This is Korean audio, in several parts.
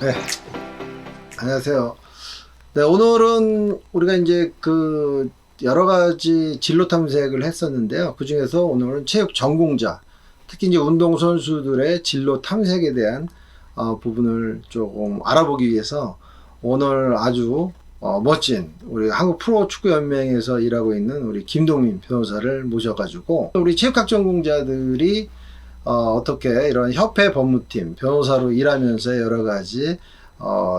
네, 안녕하세요. 네, 오늘은 우리가 이제 그 여러 가지 진로 탐색을 했었는데요. 그 중에서 오늘은 체육 전공자, 특히 이제 운동 선수들의 진로 탐색에 대한 부분을 조금 알아보기 위해서 오늘 아주 멋진 우리 한국 프로축구연맹에서 일하고 있는 우리 김동민 변호사를 모셔가지고 우리 체육학 전공자들이 어떻게 이런 협회 법무팀 변호사로 일하면서 여러 가지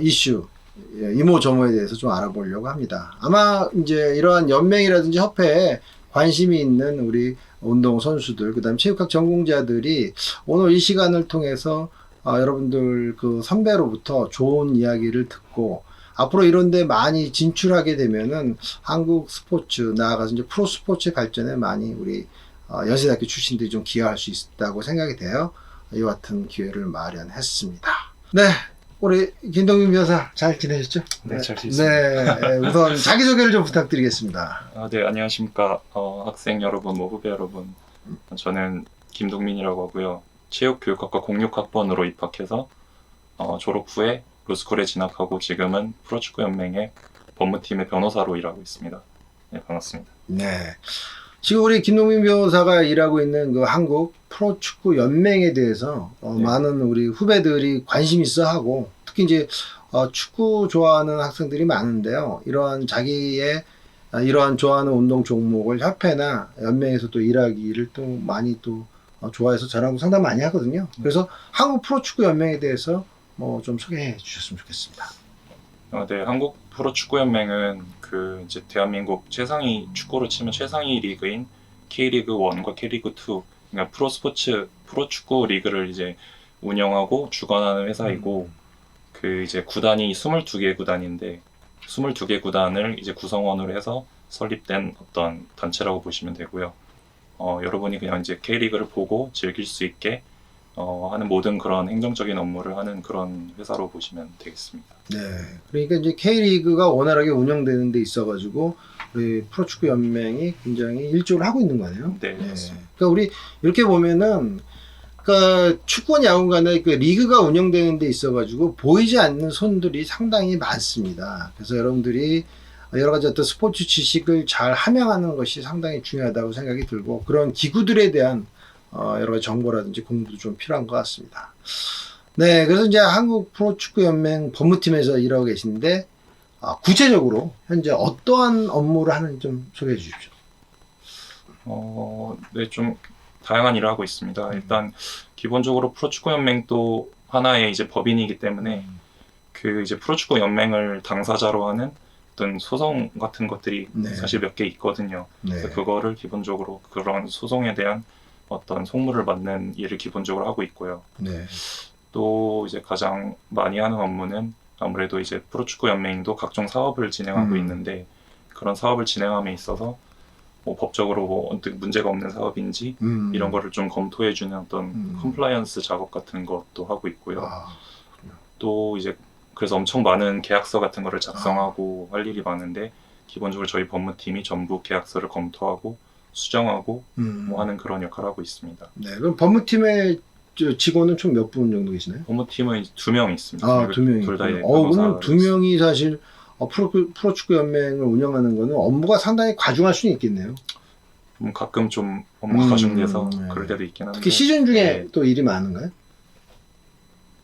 이슈 이모저모에 대해서 좀 알아보려고 합니다. 아마 이제 이러한 연맹이라든지 협회에 관심이 있는 우리 운동 선수들, 그다음 체육학 전공자들이 오늘 이 시간을 통해서 여러분들 그 선배로부터 좋은 이야기를 듣고 앞으로 이런데 많이 진출하게 되면은 한국 스포츠 나아가서 이제 프로 스포츠 발전에 많이 우리 연세대학교 출신들이 좀 기여할 수 있다고 생각이 돼요. 이와 같은 기회를 마련했습니다. 네, 우리 김동민 변호사 잘 지내셨죠? 네, 잘 지냈습니다. 네, 우선 자기소개를 좀 부탁드리겠습니다. 네, 안녕하십니까. 학생 여러분, 후배 여러분. 저는 김동민이라고 하고요. 체육교육학과 06학번으로 입학해서 졸업 후에 로스쿨에 진학하고 지금은 프로축구연맹의 법무팀의 변호사로 일하고 있습니다. 네, 반갑습니다. 네. 지금 우리 김동민 변호사가 일하고 있는 그 한국 프로축구 연맹에 대해서 네. 많은 우리 후배들이 관심 있어 하고 특히 이제 축구 좋아하는 학생들이 많은데요. 이러한 자기의 이러한 좋아하는 운동 종목을 협회나 연맹에서 또 일하기를 또 많이 또 좋아해서 저랑 상담 많이 하거든요. 그래서 한국 프로축구 연맹에 대해서 뭐 좀 소개해 주셨으면 좋겠습니다. 네, 한국 프로축구연맹은 그 이제 대한민국 최상위 축구로 치면 최상위 리그인 K리그 1과 K리그 2, 그러니까 프로스포츠 프로축구 리그를 이제 운영하고 주관하는 회사이고 그 이제 구단이 22개 구단인데 22개 구단을 이제 구성원으로 해서 설립된 어떤 단체라고 보시면 되고요. 여러분이 그냥 이제 K리그를 보고 즐길 수 있게 하는 모든 그런 행정적인 업무를 하는 그런 회사로 보시면 되겠습니다. 네. 그러니까 이제 K리그가 원활하게 운영되는 데 있어가지고 우리 프로축구 연맹이 굉장히 일조를 하고 있는 거네요. 네, 맞습니다. 그러니까 우리 이렇게 보면은 그러니까 축구나 야구 간에 그 리그가 운영되는 데 있어가지고 보이지 않는 손들이 상당히 많습니다. 그래서 여러분들이 여러 가지 어떤 스포츠 지식을 잘 함양하는 것이 상당히 중요하다고 생각이 들고 그런 기구들에 대한 여러 가지 정보라든지 공부도 좀 필요한 것 같습니다. 네, 그래서 이제 한국 프로축구연맹 법무팀에서 일하고 계신데 구체적으로 현재 어떠한 업무를 하는지 좀 소개해 주십시오. 네, 좀 다양한 일을 하고 있습니다. 일단 기본적으로 프로축구연맹도 하나의 이제 법인이기 때문에 그 이제 프로축구연맹을 당사자로 하는 어떤 소송 같은 것들이 네. 사실 몇 개 있거든요. 네. 그래서 그거를 기본적으로 그런 소송에 대한 어떤 송무를 맡는 일을 기본적으로 하고 있고요. 네. 또 이제 가장 많이 하는 업무는 아무래도 이제 프로축구연맹도 각종 사업을 진행하고 있는데 그런 사업을 진행함에 있어서 뭐 법적으로 뭐 어떤 문제가 없는 사업인지 이런 거를 좀 검토해주는 어떤 컴플라이언스 작업 같은 것도 하고 있고요. 또 이제 그래서 엄청 많은 계약서 같은 거를 작성하고 할 일이 많은데 기본적으로 저희 법무팀이 전부 계약서를 검토하고 수정하고 뭐 하는 그런 역할을 하고 있습니다. 네, 그럼 법무팀의 직원은 총 몇 분 정도 계시나요? 법무팀은 2명 있습니다. 두 명이. 둘 다 그럼 두 명이 사실 프로축구 연맹을 운영하는 거는 업무가 상당히 과중할 수는 있겠네요. 가끔 좀 업무가 과중돼서 네. 그럴 때도 있긴 한데 특히 시즌 중에 네. 또 일이 많은가요?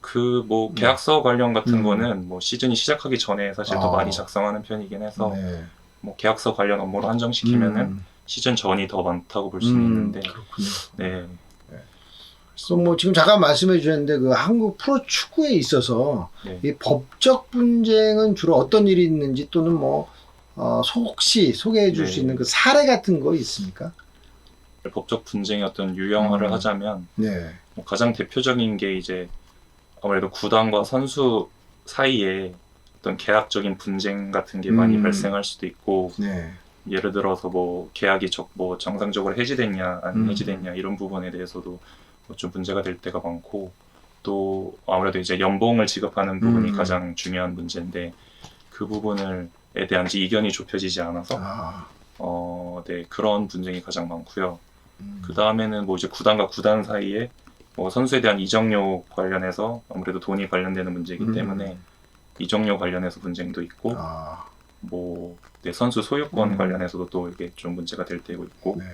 그 뭐 계약서 관련 같은 음. 거는 뭐 시즌이 시작하기 전에 사실 더 많이 작성하는 편이긴 해서 네. 뭐 계약서 관련 업무를 한정시키면은 시즌 전이 더 많다고 볼 수는 있는데 그렇군요. 네. 그럼 뭐 지금 잠깐 말씀해 주셨는데 그 한국 프로축구에 있어서 네. 이 법적 분쟁은 주로 어떤 일이 있는지 또는 뭐 혹시 소개해 줄 수 네. 있는 그 사례 같은 거 있습니까? 법적 분쟁의 어떤 유형화를 하자면 네. 뭐 가장 대표적인 게 이제 아무래도 구단과 선수 사이에 어떤 계약적인 분쟁 같은 게 많이 발생할 수도 있고 네. 예를 들어서 뭐 계약이 뭐 정상적으로 해지됐냐 안 해지됐냐 이런 부분에 대해서도 좀 문제가 될 때가 많고 또 아무래도 이제 연봉을 지급하는 부분이 가장 중요한 문제인데 그 부분에 대한 이견이 좁혀지지 않아서 네, 그런 분쟁이 가장 많고요. 그 다음에는 뭐 이제 구단과 구단 사이에 뭐 선수에 대한 이적료 관련해서 아무래도 돈이 관련되는 문제이기 때문에 이적료 관련해서 분쟁도 있고 아, 뭐 내 선수 소유권 관련해서도 또 이게 좀 문제가 될 때고 있고 네.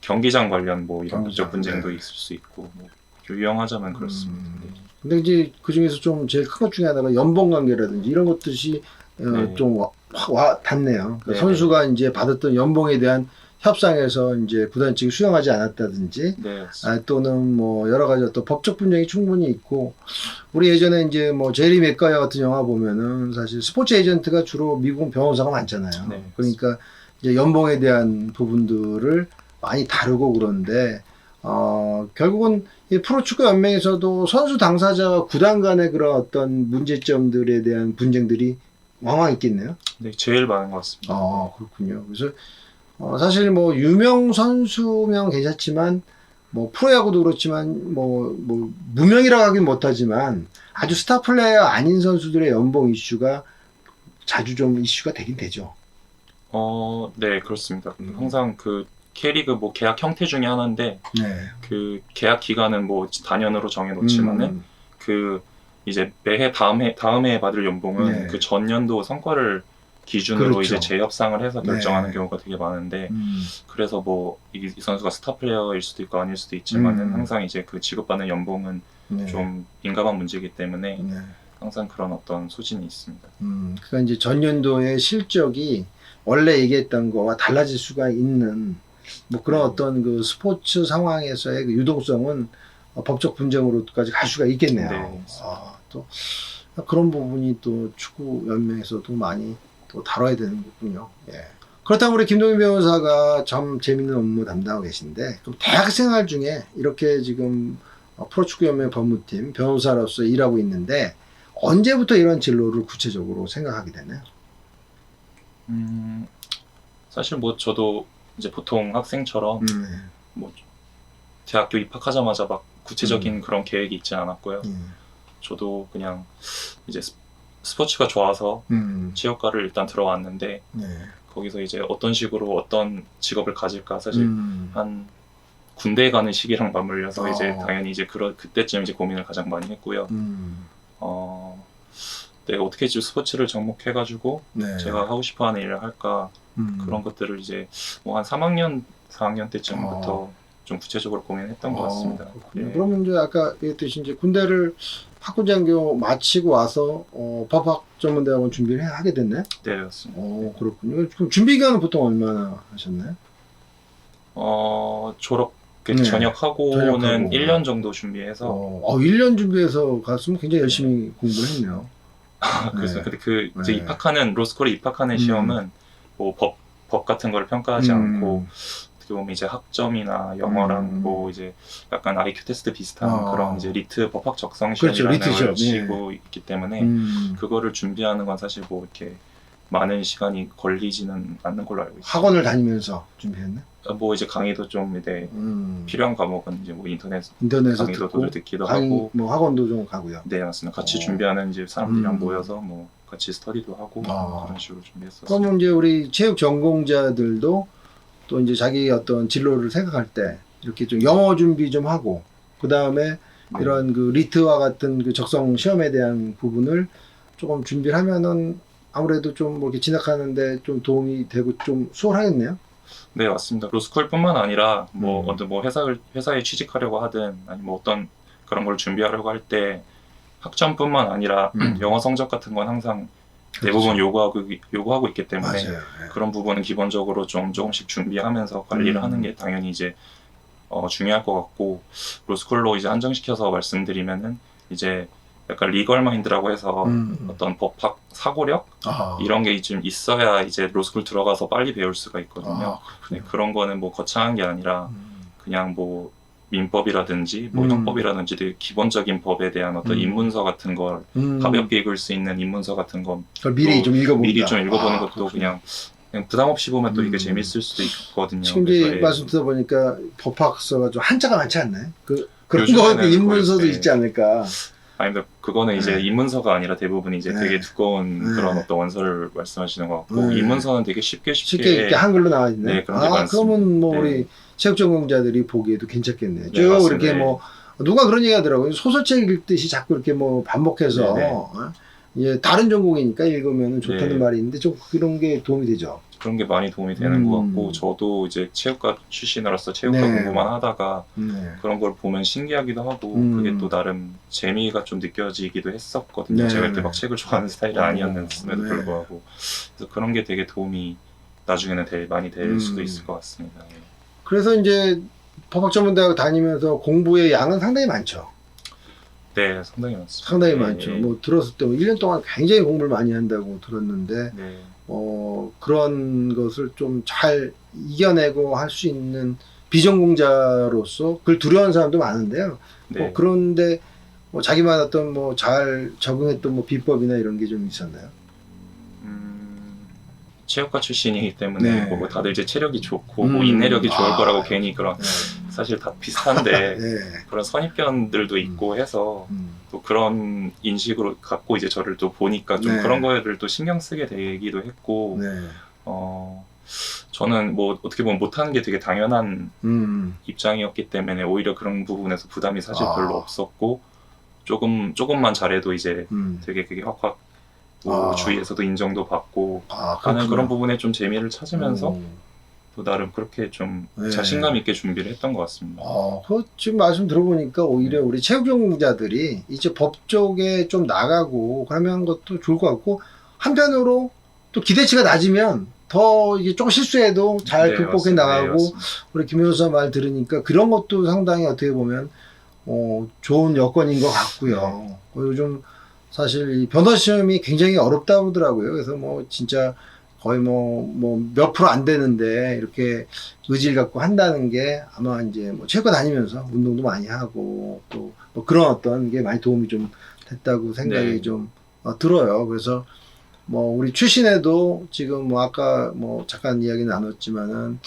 경기장 관련 뭐 이런 경기장, 쪽 분쟁도 네. 있을 수 있고 뭐 유형하자면 그렇습니다. 네. 근데 이제 그 중에서 좀 제일 큰 것 중에 하나가 연봉 관계라든지 이런 것들이 네. 좀 확 닿네요. 그러니까 네, 선수가 이제 받았던 연봉에 대한 협상에서 이제 구단 측이 수용하지 않았다든지 네, 또는 뭐 여러 가지 어떤 법적 분쟁이 충분히 있고 우리 예전에 이제 뭐 제리 맥가이어 같은 영화 보면은 사실 스포츠 에이전트가 주로 미국은 변호사가 많잖아요. 네. 그러니까 이제 연봉에 대한 부분들을 많이 다루고 그런데 결국은 이 프로축구 연맹에서도 선수 당사자와 구단 간의 그런 어떤 문제점들에 대한 분쟁들이 왕왕 있겠네요. 네, 제일 많은 것 같습니다. 그렇군요. 그래서 사실 뭐 유명 선수면 괜찮지만 뭐 프로야구도 그렇지만 뭐 무명이라고 하긴 못하지만 아주 스타 플레이어 아닌 선수들의 연봉 이슈가 자주 좀 이슈가 되긴 되죠. 네, 그렇습니다. 항상 그 K리그 뭐 계약 형태 중에 하나인데 네. 그 계약 기간은 뭐 단연으로 정해놓지만은 그 이제 매해 다음 해에 받을 연봉은 네. 그 전년도 성과를 기준으로 그렇죠. 이제 재협상을 해서 결정하는 네. 경우가 되게 많은데 그래서 뭐 이 선수가 스타 플레이어일 수도 있고 아닐 수도 있지만은 항상 이제 그 지급받는 연봉은 네. 좀 민감한 문제이기 때문에 네. 항상 그런 어떤 소진이 있습니다. 그러니까 이제 전년도의 실적이 원래 얘기했던 거와 달라질 수가 있는 뭐 그런 어떤 그 스포츠 상황에서의 그 유동성은 법적 분쟁으로까지 갈 수가 있겠네요. 네. 또 그런 부분이 또 축구 연맹에서도 많이 또 다뤄야 되는 거군요. 예. 그렇다면 우리 김동인 변호사가 참 재밌는 업무 담당하고 계신데 그럼 대학 생활 중에 이렇게 지금 프로축구 연맹 법무팀 변호사로서 일하고 있는데 언제부터 이런 진로를 구체적으로 생각하게 되나요? 사실 뭐 저도 이제 보통 학생처럼 뭐 대학교 입학하자마자 막 구체적인 그런 계획이 있지 않았고요. 저도 그냥 이제 스포츠가 좋아서 체육과를 일단 들어왔는데 거기서 이제 어떤 식으로 어떤 직업을 가질까 사실 한 군대에 가는 시기랑 맞물려서 이제 당연히 이제 그때쯤 이제 고민을 가장 많이 했고요. 내가 어떻게 좀 스포츠를 접목해가지고 제가 하고 싶어하는 일을 할까 그런 것들을 이제 뭐 한 3학년, 4학년 때쯤부터 좀 구체적으로 고민했던 것 같습니다. 예. 그러면 이제 아까 얘기했듯이 이제 군대를 학군장교 마치고 와서 법학 전문대학원 준비를 하게 됐네? 네, 맞습니다. 그렇군요. 그럼 준비 기간은 보통 얼마나 하셨나요? 졸업 네. 전역하고는 전역하고. 1년 정도 준비해서 1년 준비해서 갔으면 굉장히 열심히 공부를 했네요. 그래서 네. 근데 이제 네. 입학하는 로스쿨에 입학하는 시험은 뭐 법 같은 걸 평가하지 않고 어떻게 보면 이제 학점이나 영어랑 뭐 이제 약간 IQ 테스트 비슷한 그런 이제 리트 법학 적성 시험이라는 그렇죠, 걸 치고 있기 때문에 그거를 준비하는 건 사실 뭐 이렇게 많은 시간이 걸리지는 않는 걸로 알고 있어요. 학원을 다니면서 준비했네? 뭐 이제 강의도 좀 이제 필요한 과목은 이제 뭐 인터넷에서 듣고 듣기도 하고 뭐 학원도 좀 가고요. 네, 맞습니다. 같이 준비하는 이제 사람들이랑 모여서 뭐 같이 스터디도 하고 그런 식으로 준비했었어요. 그러면 이제 우리 체육 전공자들도 또 이제 자기 어떤 진로를 생각할 때 이렇게 좀 영어 준비 좀 하고 그 다음에 이런 그 리트와 같은 그 적성 시험에 대한 부분을 조금 준비를 하면은 아무래도 좀 뭐 이렇게 진학하는데 좀 도움이 되고 좀 수월하겠네요. 네, 맞습니다. 로스쿨뿐만 아니라 뭐 어떤 뭐 회사에 취직하려고 하든 아니면 뭐 어떤 그런 걸 준비하려고 할 때 학점뿐만 아니라 영어 성적 같은 건 항상 대부분 요구하고 있기 때문에 맞아요. 그런 부분은 기본적으로 조금씩 준비하면서 관리를 하는 게 당연히 이제 중요할 것 같고 로스쿨로 이제 한정시켜서 말씀드리면은 이제 약간 리걸 마인드라고 해서 어떤 법학 사고력 이런 게 좀 있어야 이제 로스쿨 들어가서 빨리 배울 수가 있거든요. 네, 그런 거는 뭐 거창한 게 아니라 그냥 뭐 민법이라든지 뭐 형법이라든지 되게 기본적인 법에 대한 어떤 입문서 같은 걸 가볍게 읽을 수 있는 입문서 같은 거 그걸 미리 좀 읽어보는 것도 그냥 부담 없이 보면 또 이게 재밌을 수도 있거든요. 지금 이제 말씀 들어보니까 법학서가 좀 한자가 많지 않나요? 그런 거 입문서도 있지 않을까? 아니, 근데 그거는 이제 입문서가 아니라 대부분 이제 되게 두꺼운 그런 어떤 원서를 말씀하시는 것 같고 입문서는 되게 쉽게 이렇게 한글로 나와 있네. 네, 그런 게 많습니다. 그러면 뭐 우리 체육 전공자들이 보기에도 괜찮겠네요. 쭉 네, 이렇게 뭐 누가 그런 얘기 하더라고요. 소설책 읽듯이 자꾸 이렇게 뭐 반복해서 네네. 이제 다른 전공이니까 읽으면 좋다는 네. 말이 있는데 좀 그런 게 도움이 되죠. 그런 게 많이 도움이 되는 것 같고 저도 이제 체육과 출신으로서 체육과 네. 공부만 하다가 네. 그런 걸 보면 신기하기도 하고 그게 또 나름 재미가 좀 느껴지기도 했었거든요. 네. 제가 이렇게 막 책을 좋아하는 스타일이 아니었음에도 네. 불구하고 그래서 그런 게 되게 도움이 나중에는 많이 될 수도 있을 것 같습니다. 예. 그래서 이제 법학전문대학 다니면서 공부의 양은 상당히 많죠. 네, 상당히 많습니다. 상당히 예, 많죠. 예. 뭐 들었을 때 1년 동안 굉장히 공부를 많이 한다고 들었는데 네. 그런 것을 좀 잘 이겨내고 할 수 있는 비전공자로서 그걸 두려워하는 사람도 많은데요. 네. 그런데 뭐 자기만 어떤 뭐 잘 적응했던 뭐 비법이나 이런 게 좀 있었나요? 체육과 출신이기 때문에 네. 뭐 다들 이제 체력이 좋고 뭐 인내력이 좋을 거라고 괜히 그런 네. 사실 다 비슷한데 네. 그런 선입견들도 있고 해서 또 그런 인식으로 갖고 이제 저를 또 보니까 좀 네. 그런 거를 또 신경 쓰게 되기도 했고 네. 저는 뭐 어떻게 보면 못하는 게 되게 당연한 음. 입장이었기 때문에 오히려 그런 부분에서 부담이 사실 아. 별로 없었고 조금만 잘해도 이제 되게 그게 확확 뭐 아. 주위에서도 인정도 받고 하는 그렇구나. 그런 부분에 좀 재미를 찾으면서 또 나름 그렇게 좀 네. 자신감 있게 준비를 했던 것 같습니다. 지금 말씀 들어보니까 오히려 우리 체육 전공자들이 이제 법 쪽에 좀 나가고 그러면 것도 좋을 것 같고 한편으로 또 기대치가 낮으면 더 이게 조금 실수해도 잘 네, 극복해 맞습니다. 네, 나가고 맞습니다. 우리 김 변호사 말 들으니까 그런 것도 상당히 어떻게 보면 좋은 여건인 것 같고요. 요즘 사실 이 변호사 시험이 굉장히 어렵다고 하더라고요. 그래서 뭐 진짜 거의 뭐 몇 프로 안 되는데 이렇게 의지를 갖고 한다는 게 아마 이제 뭐 체육관 다니면서 운동도 많이 하고 또 뭐 그런 어떤 게 많이 도움이 좀 됐다고 생각이 네. 좀 들어요. 그래서 뭐 우리 출신에도 지금 뭐 아까 뭐 잠깐 이야기 나눴지만은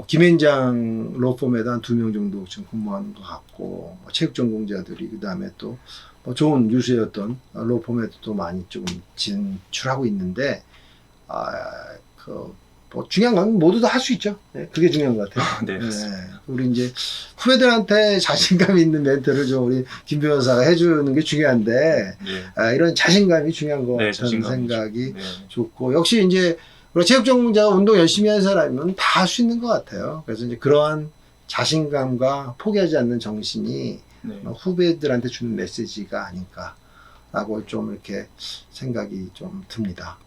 김앤장 로펌에도 한 2명 정도 지금 근무하는 것 같고 체육 전공자들이 그 다음에 또 좋은 유수의 어떤 로펌에도 또 많이 조금 진출하고 있는데 뭐 중요한 건 모두 다 할 수 있죠. 네, 그게 중요한 것 같아요. 네, 맞습니다. 우리 이제 후배들한테 자신감 있는 멘토를 좀 우리 김 변호사가 해주는 게 중요한데 네. 이런 자신감이 중요한 것 네, 같다는 자신감이죠. 생각이 네. 좋고 역시 이제 우리 체육 전공자가 운동 열심히 하는 사람이면 다 할 수 있는 것 같아요. 그래서 이제 그러한 자신감과 포기하지 않는 정신이 네. 후배들한테 주는 메시지가 아닐까라고 좀 이렇게 생각이 좀 듭니다.